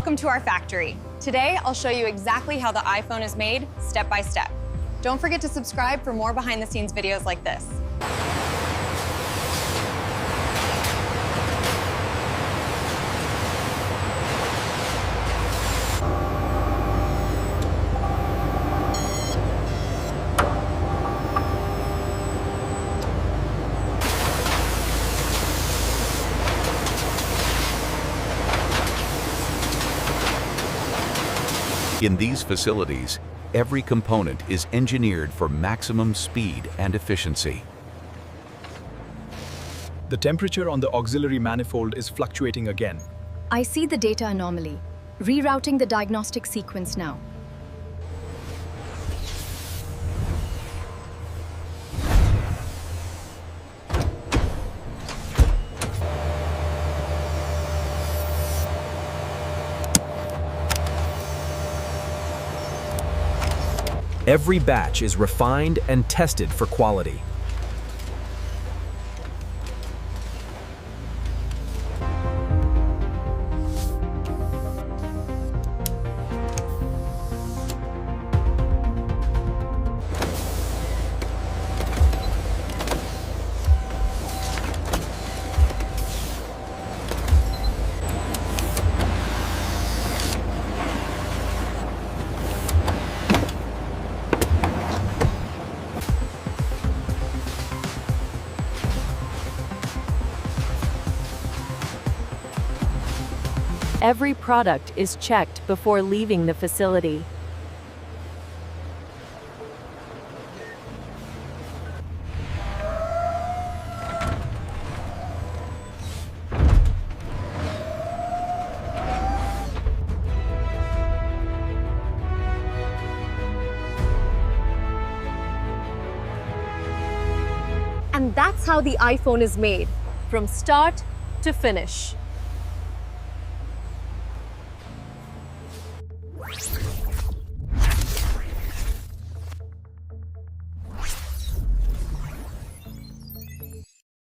Welcome to our factory. Today, I'll show you exactly how the iPhone is made, step by step. Don't forget to subscribe for more behind-the-scenes videos like this. In these facilities, every component is engineered for maximum speed and efficiency. The temperature on the auxiliary manifold is fluctuating again. I see the data anomaly. Rerouting the diagnostic sequence now. Every batch is refined and tested for quality. Every product is checked before leaving the facility. And that's how the iPhone is made, from start to finish.